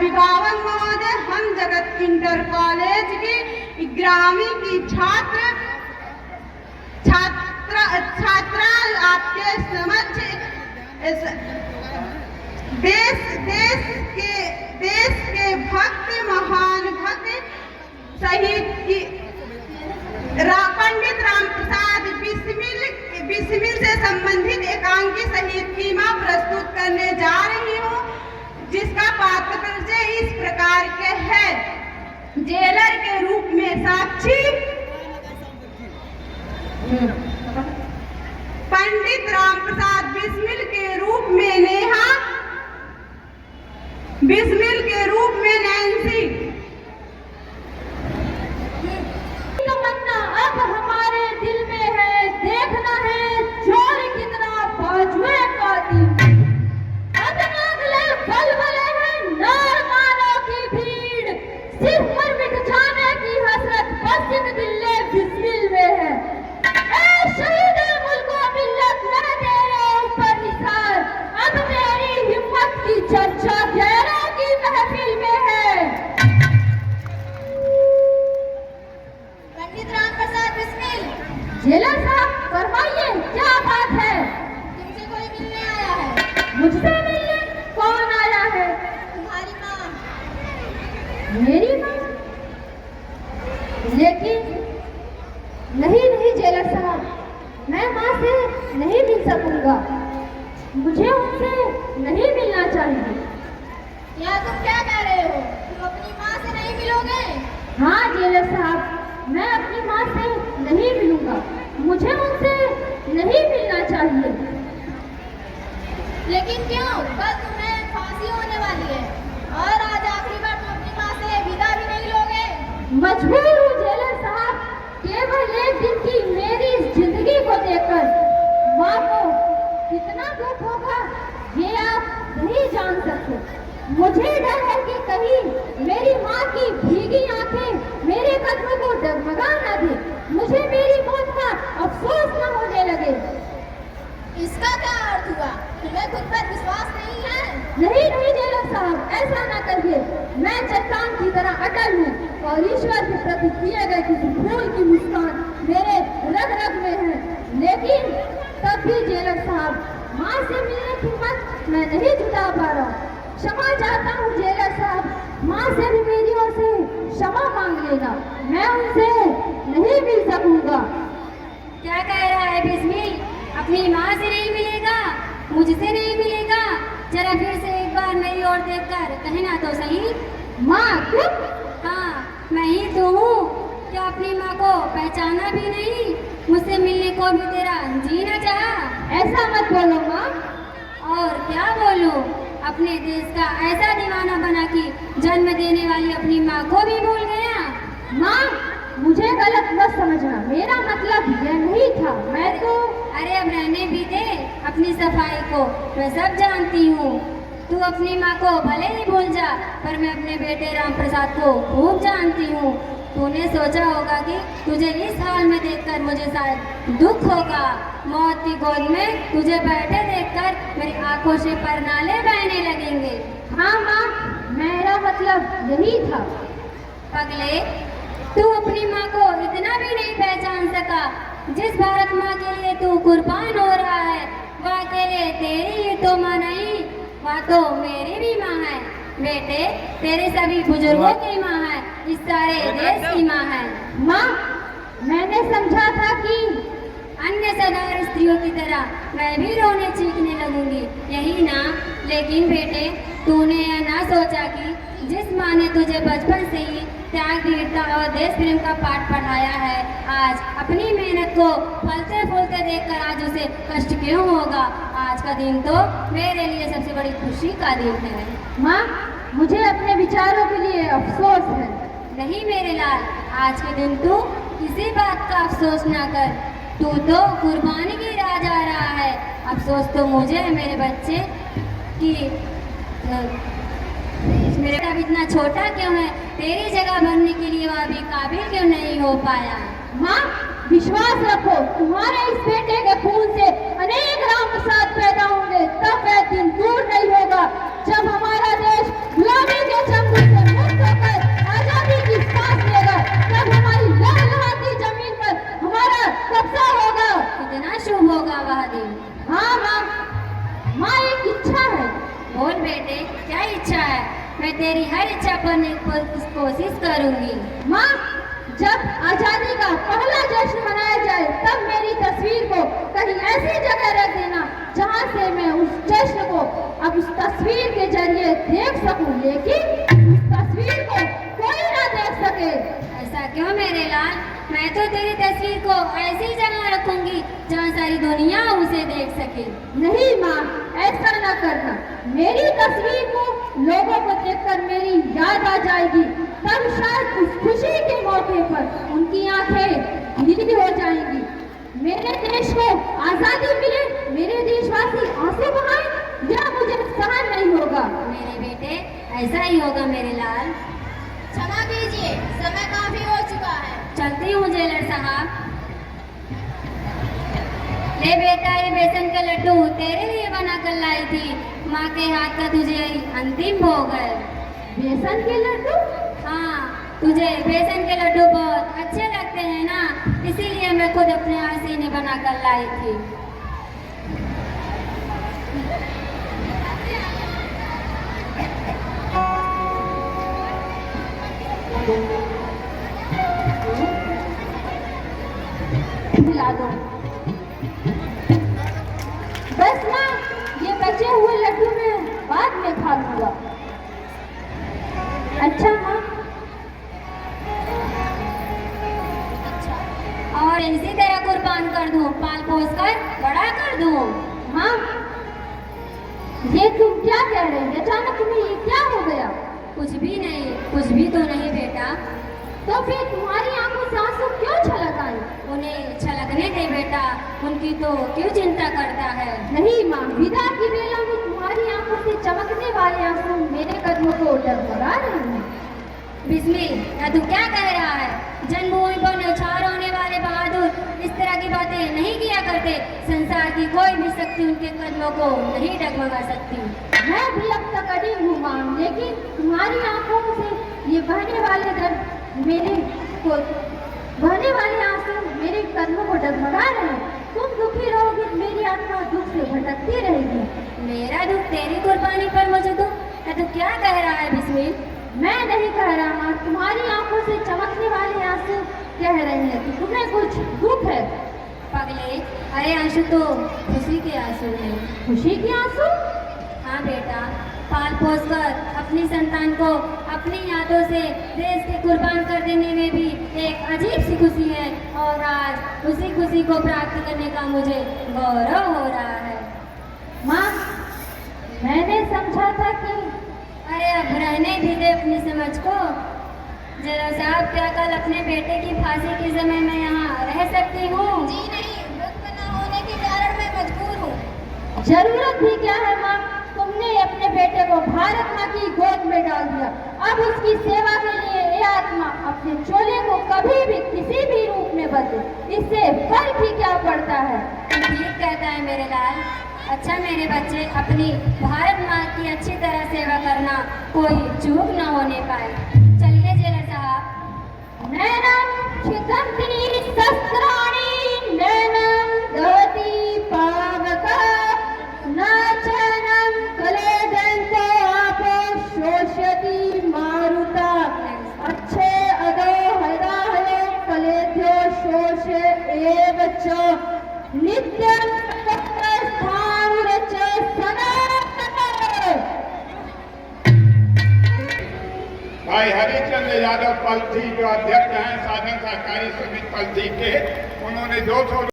अभिभावक महोदय, हम जगत इंटर कॉलेज की ग्रामीण की छात्रा आपके समक्ष देश के भक्त, महान भक्त शहीद की पंडित राम प्रसाद बिस्मिल से संबंधित एकांकी शहीद की मां प्रस्तुत करने जा रही हूँ, जिसका तात्पर्य इस प्रकार के है। जेलर के रूप में साक्षी पंडित राम प्रसाद बिस्मिल के रूप में नेहा, बिस्मिल के रूप में नैन्सी। तमन्ना अब हमारे दिल में है, देखना है चोर कितना बाजुए कातिल। बलबले हैं नारकानों की भीड़, सिर्फ पर मिट जाने की हसरत बस एक दिल्ले बिस्मिल में है। ए शहीद मुल्क व मिल्लत, मैं तेरे ऊपर निसार, अब तेरी हिम्मत की चर्चा गैरों की महफिल में है। पंडित राम प्रसाद बिस्मिल। जेलर साहब फरमाइए, क्या बात है? तुमसे कोई मिलने आया है। मुझसे मिलने? कौन आया है? तुम्हारी माँ। मेरी माँ? लेकिन नहीं जेलर साहब, मैं माँ से नहीं मिल सकूंगा, मुझे उनसे नहीं मिलना चाहिए। या तुम क्या कह रहे हो? तुम अपनी माँ से नहीं मिलोगे? हाँ जेलर साहब, मैं अपनी माँ से नहीं मिलूंगा, मुझे उनसे नहीं मिलना चाहिए। लेकिन क्यों? कल तुम्हें फांसी होने वाली है और आज आखिरी बार तुम अपनी माँ से विदा भी नहीं लोगे। मजबूर हूँ जेलर साहब, केवल एक दिन की मेरी इस जिंदगी को देखकर माँ को कितना दुख होगा ये आप नहीं जान सकते। मुझे डर है कि कहीं मेरी माँ की भीगी आंखें मेरे कदमों को डगमगा न दे, मुझे मेरी मौत का अफसोस न होने लगे। इसका क्या अर्थ हुआ? तुम्हें खुद पर विश्वास नहीं है? नहीं जेलर साहब, ऐसा ना करिए, मैं चट्टान की तरह अटल हूँ और ईश्वर के प्रति किए गए किसी फूल की मुस्कान मेरे रग रग में है। लेकिन तब भी जेलर साहब, माँ से मिलने की हिम्मत मैं नहीं जुटा पा रहा। क्षमा चाहता हूँ जेलर साहब, माँ से भी मेरी ओर से क्षमा मांग लेना, मैं उनसे नहीं मिल सकूंगा। क्या कह रहा है बिस्मिल? अपनी माँ से नहीं मिलेगा, मुझसे नहीं मिलेगा? जरा फिर से एक बार मेरी ओर देखकर कहना तो सही। माँ तुम? हाँ, मैं ही तो हूँ। क्या अपनी माँ को पहचाना भी नहीं? मुझसे मिलने को भी तेरा जी न चाहा? ऐसा मत बोलो माँ। और क्या बोलूं? अपने देश का ऐसा दीवाना बना कि जन्म देने वाली अपनी माँ को भी भूल गया। माँ मुझे गलत मत समझना, मेरा मतलब यह नहीं था। मैं तो अरे अब रहने भी दे अपनी सफाई को, मैं सब जानती हूँ। तू अपनी माँ को भले ही भूल जा, पर मैं अपने बेटे राम प्रसाद को खूब जानती हूँ। तूने सोचा होगा कि तुझे इस हाल में देखकर मुझे शायद दुख होगा। मौत की गोद में तुझे बैठे देखकर मेरी आंखों से परनाले बहने लगेंगे। हाँ माँ, मेरा मतलब यही था। पगले, तू अपनी माँ को इतना भी नहीं पहचान सका। जिस भारत माँ के लिए तू कुर्बान हो रहा है, वह अकेले तेरी ही तो माँ नहीं, वह तो मेरी भी माँ है। बेटे, तेरे सभी बुजुर्गों की माँ है, इस सारे देश की माँ है। माँ, मैंने समझा था कि अन्य साधारण स्त्रियों की तरह मैं भी रोने चीखने लगूंगी, यही ना? लेकिन बेटे, तूने यह ना सोचा कि जिस माँ ने तुझे बचपन से ही त्याग, वीरता और देश प्रेम का पाठ पढ़ाया है, आज अपनी मेहनत को फलते फूलते देखकर आज उसे कष्ट क्यों होगा? आज का दिन तो मेरे लिए सबसे बड़ी खुशी का दिन है। माँ, मुझे अपने विचारों के लिए अफसोस है। नहीं मेरे लाल, आज के दिन तू किसी बात का अफसोस ना कर। तू तो कुर्बानी की राह जा रहा है। अफसोस तो मुझे है मेरे बच्चे कि मेरा अब इतना छोटा क्यों है? तेरी जगह बनने के लिए वह भी काबिल क्यों नहीं हो पाया? माँ, विश्वास रखो, तुम्हारे इस बेटे के खून से अनेक राम प्रसाद पैदा होंगे। तब वह दिन दूर नहीं होगा जब हमारा देश गुलामी के बहादी। हाँ माँ, माँ एक इच्छा है। बोल बेटे, क्या इच्छा है? मैं तेरी हर इच्छा पूर्ण की कोशिश करूंगी। माँ, जब आजादी का पहला जश्न मनाया जाए तब मेरी तस्वीर को कहीं ऐसी जगह रख देना जहाँ से मैं उस जश्न को अब उस तस्वीर के जरिए देख सकूं, लेकिन उस तस्वीर को कोई ना देख सके। ऐसा क्यों मेरे लाल? मैं तो तेरी तस्वीर को ऐसी जगह रखूंगी जहाँ सारी दुनिया उसे देख सके। नहीं माँ, ऐसा न करना। मेरी तस्वीर को लोगों को देखकर मेरी याद आ जाएगी, तब शायद उस खुशी के मौके पर उनकी आंखें गीली हो जाएंगी। मेरे देश को आजादी मिले, मेरे देशवासी आंसू बहाएं, यह मुझे सहन नहीं होगा। मेरे बेटे, ऐसा ही होगा मेरे लाल। क्षमा कीजिए, समय काफी हो चुका है। चलती हूँ जेलर साहब। ले बेटा, ये बेसन का लड्डू तेरे लिए बना कर लाई थी। माँ के हाथ का तुझे अंतिम भोग है। बेसन के लड्डू? हाँ, तुझे बेसन के लड्डू बहुत अच्छे लगते हैं ना, इसीलिए मैं खुद अपने हाथ से इन्हें बना कर लाई थी। खिला दो। बस माँ, ये बचे हुए लड्डू में बाद में खा लूंगा। अच्छा माँ। और इसी तरह कुर्बान कर दूं, पाल पोस कर बड़ा कर दूं। माँ, ये तुम क्या कह रहे हैं? अचानक तुम्हें ये क्या हो गया? कुछ भी नहीं, कुछ भी तो नहीं बेटा। तो फिर तुम्हारी आंखों से आंसू क्यों छलक आए? उन्हें छलकने दे बेटा, उनकी तो क्यों चिंता करता है? नहीं माँ, विदा की बेला में तुम्हारी आंखों से चमकने वाले आंसू मेरे कदमों को डगमगा रहे हैं। बिस्मिल, तू क्या कह रहा है? जन्मभूमि पर न्यौछावर होने वाले बहादुर इस तरह की बातें नहीं किया करते। संसार की कोई भी शक्ति उनके कदमों को नहीं डगमगा सकती। मैं भी अब तक अड़िग हूँ माँ, लेकिन तुम्हारी आंखों से ये बहने वाले दर्द बहने वाले आंसू मेरे कदमों को डगमगा रहे हैं। तुम दुखी रहोगे, मेरी आत्मा दुख से भटकती रहेगी। मेरा दुख तेरी कुर्बानी पर मुझे तो तू क्या कह रहा है बिस्मिल? मैं नहीं कह रहा माँ, तुम्हारी आंखों से चमकने वाले आंसू कह रहे हैं कि तुम्हें कुछ दुख है। पगले, अरे आंसू तो खुशी के आंसू हैं। खुशी के आंसू? हाँ बेटा, पाल पोस कर अपनी संतान को अपनी यादों से देश के कुर्बान कर देने में भी एक अजीब सी खुशी है, और आज उसी खुशी को प्राप्त करने का मुझे गौरव हो रहा है। माँ, मैंने समझा था कि अरे अब रहने भी दे अपनी समझ को। जरा साहब, क्या कल अपने बेटे की फांसी के समय मैं यहाँ रह सकती हूँ? जी नहीं, वक्त न होने के कारण मैं मजबूर हूँ। जरूरत भी क्या है माँ, तुमने अपने बेटे को भारत माँ की गोद में डाल दिया। अब उसकी सेवा के लिए ये आत्मा अपने चोले को कभी भी किसी भी रूप में बदले, इससे फर्क ही क्या पड़ता है? ठीक कहता है मेरे लाल। अच्छा मेरे बच्चे, अपनी भारत माँ की अच्छी तरह सेवा करना, कोई चूक न होने पाए। चलिए जेलर साहब। नैनम छिदन्ति शस्त्राणि नैनम दहति पावक नाचनम कलेदन्तो आपो शोष्यति मारुता अच्छे अदो हदाहयो कलेद्यो शोषे एव च नित्यं स्थावरच सनातन। भाई हरिचंद्र यादव पलथी जो अध्यक्ष हैं साधन सहकारी समिति पलथी के, उन्होंने 200